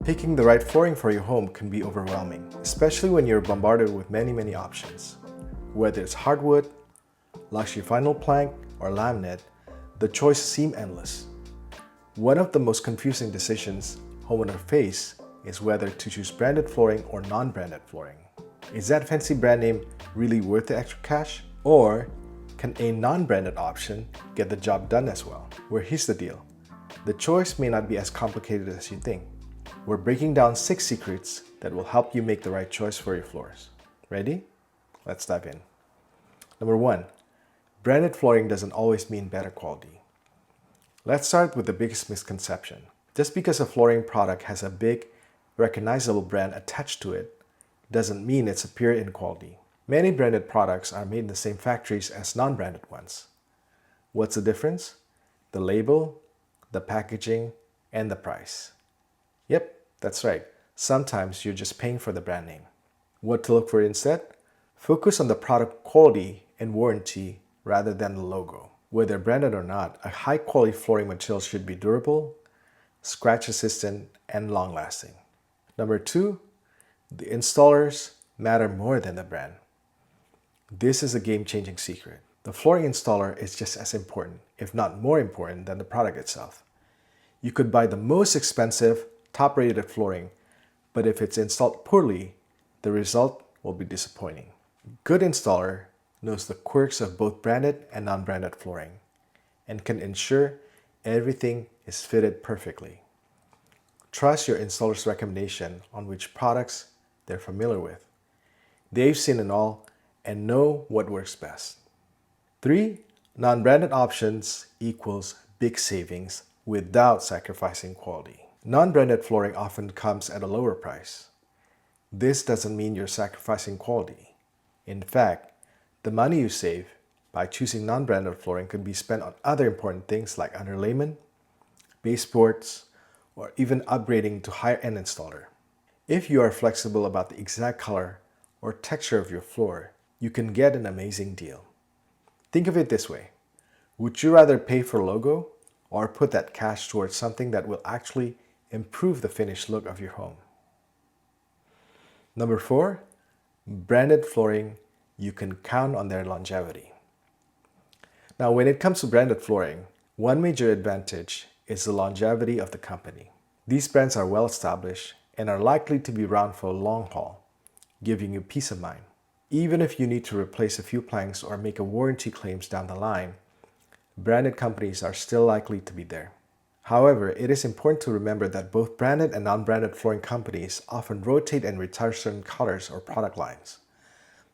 Picking the right flooring for your home can be overwhelming, especially when you're bombarded with many options. Whether it's hardwood, luxury vinyl plank, or laminate, the choices seem endless. One of the most confusing decisions homeowners face is whether to choose branded flooring or non-branded flooring. Is that fancy brand name really worth the extra cash? Or can a non-branded option get the job done as well? Well, here's the deal. The choice may not be as complicated as you think. We're breaking down 6 secrets that will help you make the right choice for your floors. Ready? Let's dive in. Number 1. Branded flooring doesn't always mean better quality. Let's start with the biggest misconception. Just because a flooring product has a big, recognizable brand attached to it, doesn't mean it's superior in quality. Many branded products are made in the same factories as non-branded ones. What's the difference? The label, the packaging, and the price. Yep, that's right. Sometimes you're just paying for the brand name. What to look for instead? Focus on the product quality and warranty rather than the logo. Whether branded or not, a high-quality flooring material should be durable, scratch-resistant, and long-lasting. Number 2, the installers matter more than the brand. This is a game-changing secret. The flooring installer is just as important, if not more important, than the product itself. You could buy the most expensive, top-rated flooring, but if it's installed poorly, the result will be disappointing. A good installer knows the quirks of both branded and non-branded flooring and can ensure everything is fitted perfectly. Trust your installer's recommendation on which products they're familiar with. They've seen it all and know what works best. 3. Non-branded options equals big savings without sacrificing quality. Non-branded flooring often comes at a lower price. This doesn't mean you're sacrificing quality. In fact, the money you save by choosing non-branded flooring could be spent on other important things like underlayment, baseboards, or even upgrading to higher-end installer. If you are flexible about the exact color or texture of your floor, you can get an amazing deal. Think of it this way. Would you rather pay for a logo or put that cash towards something that will actually improve the finished look of your home? Number 4, branded flooring, you can count on their longevity. Now, when it comes to branded flooring, one major advantage is the longevity of the company. These brands are well established and are likely to be around for a long haul, giving you peace of mind. Even if you need to replace a few planks or make a warranty claims down the line, branded companies are still likely to be there. However, it is important to remember that both branded and non-branded flooring companies often rotate and retire certain colors or product lines.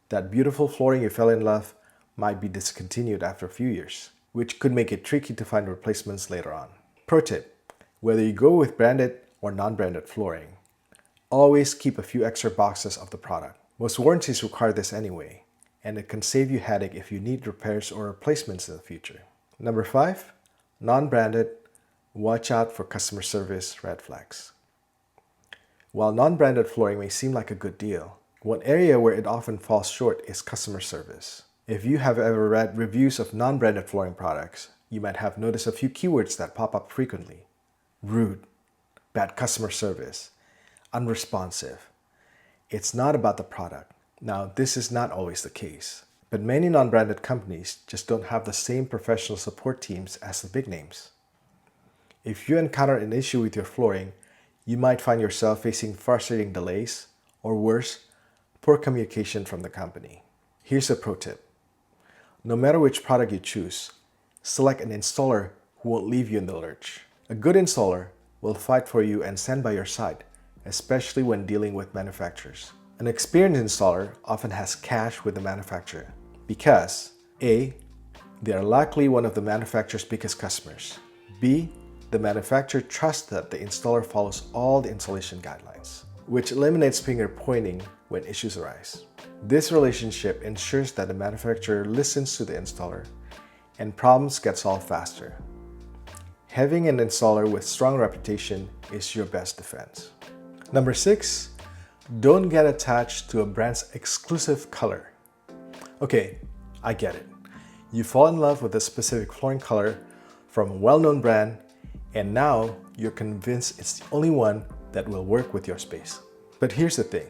That beautiful flooring you fell in love might be discontinued after a few years, which could make it tricky to find replacements later on. Pro tip, whether you go with branded or non-branded flooring, always keep a few extra boxes of the product. Most warranties require this anyway, and it can save you headache if you need repairs or replacements in the future. Number 5, non-branded, watch out for customer service red flags. While non-branded flooring may seem like a good deal, one area where it often falls short is customer service. If you have ever read reviews of non-branded flooring products, you might have noticed a few keywords that pop up frequently. Rude, bad customer service, unresponsive. It's not about the product. Now, this is not always the case, but many non-branded companies just don't have the same professional support teams as the big names. If you encounter an issue with your flooring, you might find yourself facing frustrating delays, or worse, poor communication from the company. Here's a pro tip. No matter which product you choose, select an installer who won't leave you in the lurch. A good installer will fight for you and stand by your side, especially when dealing with manufacturers. An experienced installer often has cash with the manufacturer because A, they are likely one of the manufacturer's biggest customers. B, the manufacturer trusts that the installer follows all the installation guidelines, which eliminates finger pointing when issues arise. This relationship ensures that the manufacturer listens to the installer and problems get solved faster. Having an installer with strong reputation is your best defense. Number 6, don't get attached to a brand's exclusive color. Okay, I get it. You fall in love with a specific flooring color from a well-known brand, and now you're convinced it's the only one that will work with your space. But here's the thing,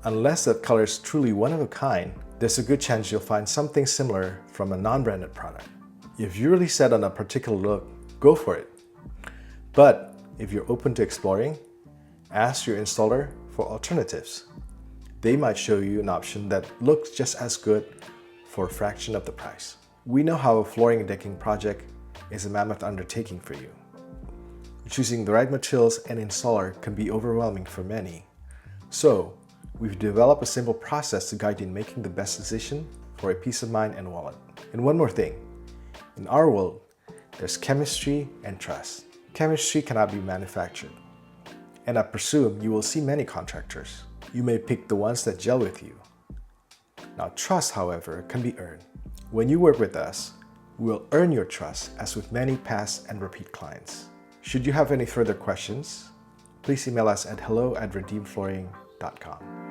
unless that color is truly one of a kind, there's a good chance you'll find something similar from a non-branded product. If you're really set on a particular look, go for it. But if you're open to exploring, ask your installer for alternatives. They might show you an option that looks just as good for a fraction of the price. We know how a flooring and decking project is a mammoth undertaking for you. Choosing the right materials and installer can be overwhelming for many. So, we've developed a simple process to guide you in making the best decision for a peace of mind and wallet. And one more thing, in our world, there's chemistry and trust. Chemistry cannot be manufactured. And I presume you will see many contractors. You may pick the ones that gel with you. Now, trust, however, can be earned. When you work with us, we will earn your trust as with many past and repeat clients. Should you have any further questions, please email us at hello@redeemflooring.com.